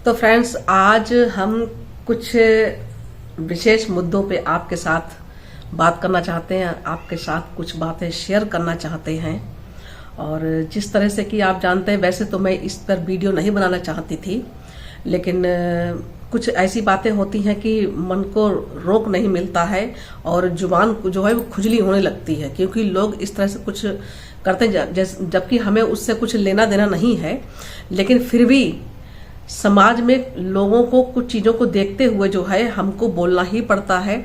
तो फ्रेंड्स, आज हम कुछ विशेष मुद्दों पे आपके साथ बात करना चाहते हैं, आपके साथ कुछ बातें शेयर करना चाहते हैं। और जिस तरह से कि आप जानते हैं, वैसे तो मैं इस पर वीडियो नहीं बनाना चाहती थी, लेकिन कुछ ऐसी बातें होती हैं कि मन को रोक नहीं मिलता है और जुबान जो है वो खुजली होने लगती है, क्योंकि लोग इस तरह से कुछ करते हैं जबकि हमें उससे कुछ लेना देना नहीं है, लेकिन फिर भी समाज में लोगों को कुछ चीज़ों को देखते हुए जो है हमको बोलना ही पड़ता है।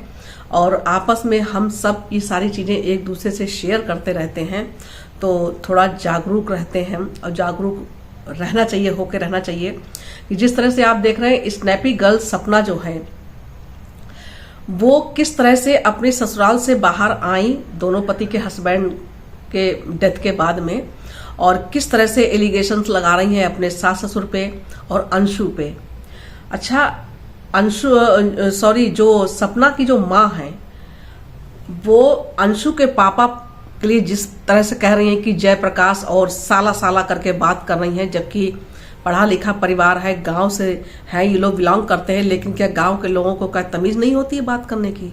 और आपस में हम सब ये सारी चीज़ें एक दूसरे से शेयर करते रहते हैं, तो थोड़ा जागरूक रहते हैं और जागरूक रहना चाहिए, होके रहना चाहिए। कि जिस तरह से आप देख रहे हैं, स्नैपी गर्ल सपना जो है वो किस तरह से अपने ससुराल से बाहर आई दोनों पति के हस्बैंड के डेथ के बाद में, और किस तरह से एलिगेशंस लगा रही हैं अपने सास ससुर पे और अंशु पे। अच्छा, जो सपना की जो माँ है वो अंशु के पापा के लिए जिस तरह से कह रही हैं कि जयप्रकाश और साला साला करके बात कर रही हैं, जबकि पढ़ा लिखा परिवार है, गांव से है, ये लोग बिलोंग करते हैं, लेकिन क्या गांव के लोगों को क्या तमीज नहीं होती है बात करने की?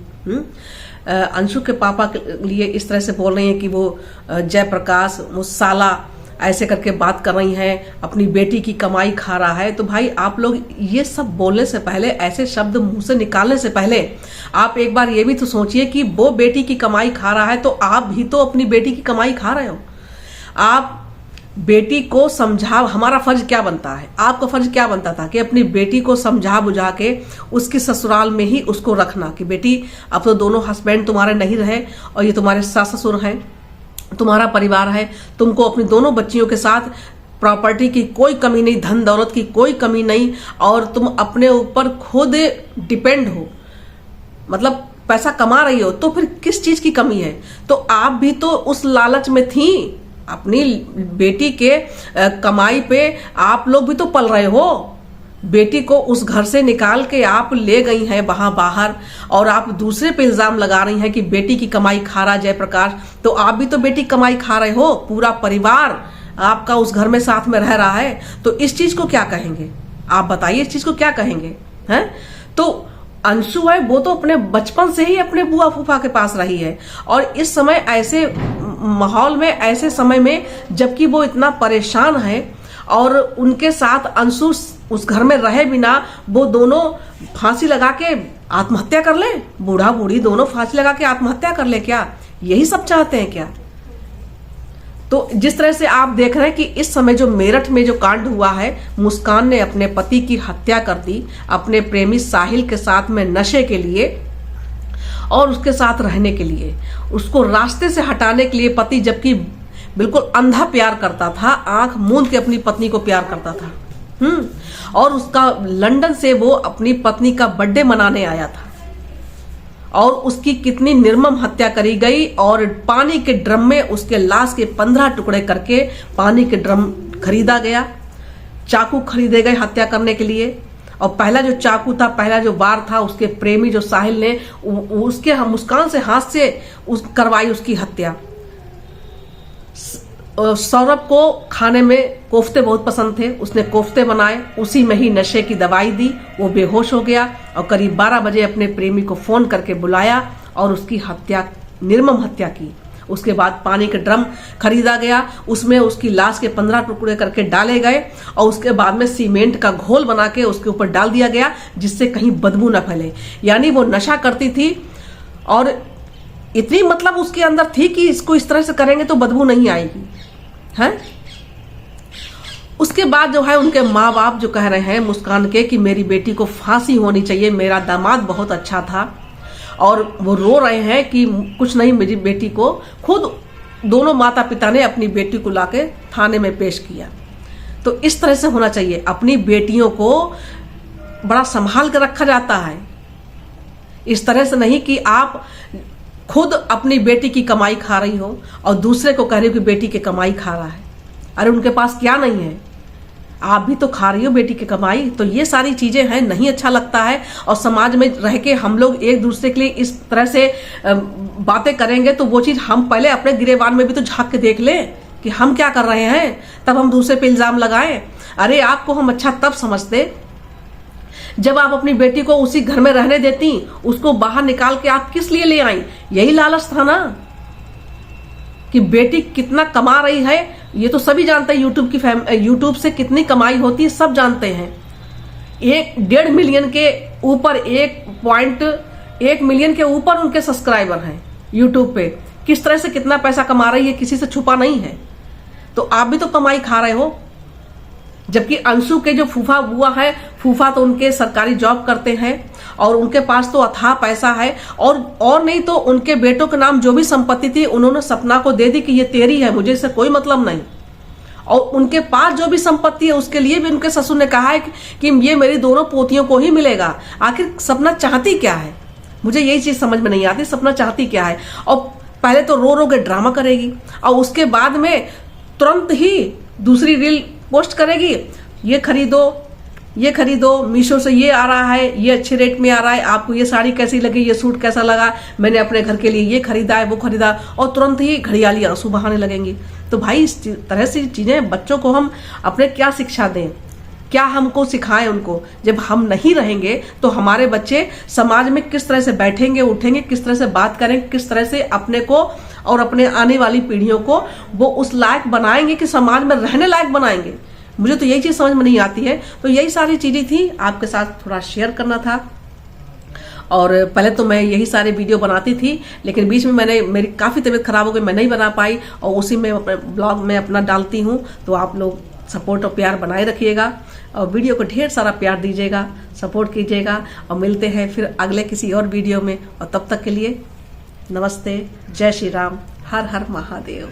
अंशु के पापा के लिए इस तरह से बोल रही हैं कि वो जयप्रकाश वो साला ऐसे करके बात कर रही हैं, अपनी बेटी की कमाई खा रहा है। तो भाई, आप लोग ये सब बोलने से पहले, ऐसे शब्द मुंह से निकालने से पहले आप एक बार ये भी तो सोचिए कि वो बेटी की कमाई खा रहा है तो आप भी तो अपनी बेटी की कमाई खा रहे हो। आप बेटी को समझा, हमारा फर्ज क्या बनता है, आपका फर्ज क्या बनता था कि अपनी बेटी को समझा बुझा के उसके ससुराल में ही उसको रखना कि बेटी, अब तो दोनों हस्बैंड तुम्हारे नहीं रहे और ये तुम्हारे सास ससुर हैं, तुम्हारा परिवार है, तुमको अपनी दोनों बच्चियों के साथ प्रॉपर्टी की कोई कमी नहीं, धन दौलत की कोई कमी नहीं, और तुम अपने ऊपर खुद डिपेंड हो, मतलब पैसा कमा रही हो, तो फिर किस चीज की कमी है? तो आप भी तो उस लालच में थी, अपनी बेटी के कमाई पे आप लोग भी तो पल रहे हो। बेटी को उस घर से निकाल के आप ले गई हैं वहां बाहर, और आप दूसरे पे इल्जाम लगा रही हैं कि बेटी की कमाई खा रहा जयप्रकाश। तो आप भी तो बेटी कमाई खा रहे हो, पूरा परिवार आपका उस घर में साथ में रह रहा है, तो इस चीज को क्या कहेंगे? आप बताइए, इस चीज को क्या कहेंगे? हैं? तो अंशु है वो तो अपने बचपन से ही अपने बुआ फूफा के पास रही है, और इस समय ऐसे माहौल में, ऐसे समय में जबकि वो इतना परेशान है, और उनके साथ अंशु उस घर में रहे बिना वो दोनों फांसी लगा के आत्महत्या कर ले, बूढ़ा बूढ़ी दोनों फांसी लगा के आत्महत्या कर ले, क्या यही सब चाहते हैं क्या? तो जिस तरह से आप देख रहे हैं कि इस समय जो मेरठ में जो कांड हुआ है, मुस्कान ने अपने पति की हत्या कर दी अपने प्रेमी साहिल के साथ में नशे के लिए और उसके साथ रहने के लिए, उसको रास्ते से हटाने के लिए। पति जबकि बिल्कुल अंधा प्यार करता था, आंख मूंद के अपनी पत्नी को प्यार करता था, और उसका लंदन से वो अपनी पत्नी का बर्थडे मनाने आया था, और उसकी कितनी निर्मम हत्या करी गई, और पानी के ड्रम में उसके लाश के 15 टुकड़े करके पानी के ड्रम खरीदा गया, चाकू खरीदे गए हत्या करने के लिए। और पहला जो चाकू था, पहला जो वार था, उसके प्रेमी जो साहिल ने उसके मुस्कान से हाथ से करवाई उसकी हत्या। सौरभ को खाने में कोफ्ते बहुत पसंद थे, उसने कोफ्ते बनाए, उसी में ही नशे की दवाई दी, वो बेहोश हो गया, और करीब 12 बजे अपने प्रेमी को फोन करके बुलाया और उसकी हत्या, निर्मम हत्या की। उसके बाद पानी का ड्रम खरीदा गया, उसमें उसकी लाश के 15 टुकड़े करके डाले गए, और उसके बाद में सीमेंट का घोल बना के उसके ऊपर डाल दिया गया, जिससे कहीं बदबू न फैले। यानी वो नशा करती थी, और इतनी मतलब उसके अंदर थी कि इसको इस तरह से करेंगे तो बदबू नहीं आएगी, है? उसके बाद जो है उनके माँ बाप जो कह रहे हैं मुस्कान के कि मेरी बेटी को फांसी होनी चाहिए, मेरा दामाद बहुत अच्छा था, और वो रो रहे हैं कि कुछ नहीं, मेरी बेटी को खुद दोनों माता पिता ने अपनी बेटी को लाके थाने में पेश किया। तो इस तरह से होना चाहिए, अपनी बेटियों को बड़ा संभाल कर रखा जाता है, इस तरह से नहीं कि आप खुद अपनी बेटी की कमाई खा रही हो और दूसरे को कह रही हो कि बेटी की कमाई खा रहा है। अरे उनके पास क्या नहीं है, आप भी तो खा रही हो बेटी की कमाई। तो ये सारी चीजें हैं, नहीं अच्छा लगता है। और समाज में रह के हम लोग एक दूसरे के लिए इस तरह से बातें करेंगे तो वो चीज हम पहले अपने गिरेबान में भी तो झांक के देख लें कि हम क्या कर रहे हैं, तब हम दूसरे पे इल्जाम लगाएं। अरे आपको हम अच्छा तब समझते जब आप अपनी बेटी को उसी घर में रहने देती, उसको बाहर निकाल के आप किस लिए ले आई? यही लालच था ना कि बेटी कितना कमा रही है। ये तो सभी जानते हैं, यूट्यूब से कितनी कमाई होती है सब जानते हैं। 1.5 मिलियन के ऊपर, 1.1 मिलियन के ऊपर उनके सब्सक्राइबर हैं यूट्यूब पे। किस तरह से कितना पैसा कमा रही है किसी से छुपा नहीं है। तो आप भी तो कमाई खा रहे हो। जबकि अंशु के जो फूफा बुआ है, फूफा तो उनके सरकारी जॉब करते हैं और उनके पास तो अथाह पैसा है, और नहीं तो उनके बेटों के नाम जो भी संपत्ति थी उन्होंने सपना को दे दी कि ये तेरी है, मुझे इससे कोई मतलब नहीं। और उनके पास जो भी संपत्ति है उसके लिए भी उनके ससुर ने कहा है कि ये मेरी दोनों पोतियों को ही मिलेगा। आखिर सपना चाहती क्या है? मुझे यही चीज समझ में नहीं आती, सपना चाहती क्या है। और पहले तो रो रो के ड्रामा करेगी और उसके बाद में तुरंत ही दूसरी रील पोस्ट करेगी, ये खरीदो मीशो से, ये आ रहा है, ये अच्छे रेट में आ रहा है, आपको ये साड़ी कैसी लगी, ये सूट कैसा लगा, मैंने अपने घर के लिए ये खरीदा है, वो खरीदा, और तुरंत ही घड़ियाली आंसू बहाने लगेंगी। तो भाई इस तरह से चीजें बच्चों को हम अपने क्या शिक्षा दें, क्या हमको सिखाएं उनको? जब हम नहीं रहेंगे तो हमारे बच्चे समाज में किस तरह से बैठेंगे, उठेंगे, किस तरह से बात करेंगे, किस तरह से अपने को और अपने आने वाली पीढ़ियों को वो उस लायक बनाएंगे कि समाज में रहने लायक बनाएंगे। मुझे तो यही चीज समझ में नहीं आती है। तो यही सारी चीजें थी, आपके साथ थोड़ा शेयर करना था। और पहले तो मैं यही सारे वीडियो बनाती थी, लेकिन बीच में मेरी काफी तबीयत खराब हो गई, मैं नहीं बना पाई, और उसी में अपने ब्लॉग में अपना डालती हूँ। तो आप लोग सपोर्ट और प्यार बनाए रखिएगा और वीडियो को ढेर सारा प्यार दीजिएगा, सपोर्ट कीजिएगा, और मिलते हैं फिर अगले किसी और वीडियो में। और तब तक के लिए नमस्ते, जय श्री राम, हर हर महादेव।